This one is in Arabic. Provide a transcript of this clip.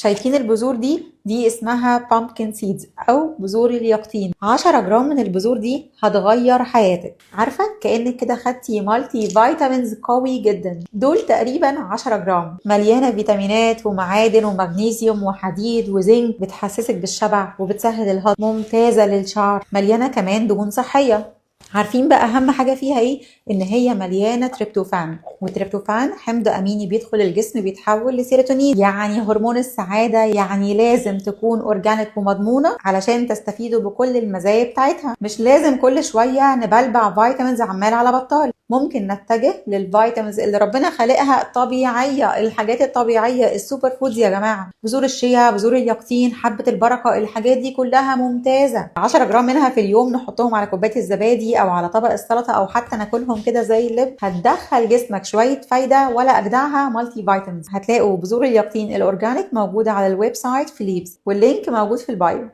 شايفين البذور دي اسمها pumpkin seeds او بذور اليقطين. 10 جرام من البذور دي هتغير حياتك. عارفه كانك كده خدتي مالتي فيتامينز قوي جدا. دول تقريبا 10 جرام، مليانه فيتامينات ومعادن ومغنيسيوم وحديد وزنك، بتحسسك بالشبع وبتسهل الهضم، ممتازه للشعر، مليانه كمان دهون صحيه. عارفين بقى اهم حاجه فيها ايه؟ ان هي مليانه تريبتوفان، والتريبتوفان حمض اميني بيدخل الجسم بيتحول لسيروتونين، يعني هرمون السعاده. يعني لازم تكون اورجانيك ومضمونه علشان تستفيدوا بكل المزايا بتاعتها. مش لازم كل شويه نبلبع فيتامينز عمال على بطال. ممكن نتجه للفيتامينز اللي ربنا خالقها طبيعيه، الحاجات الطبيعيه، السوبر فودز يا جماعه. بذور الشيا، بذور اليقطين، حبه البركه، الحاجات دي كلها ممتازه. 10 جرام منها في اليوم نحطهم على كوبايه الزبادي او على طبق السلطه، او حتى ناكلهم كده زي اللب، هتدخل جسمك شويه فايده ولا اجدعها مالتي فيتامينز. هتلاقوا بذور اليقطين الاورجانيك موجوده على الويب سايت فيليبس، واللينك موجود في البايو.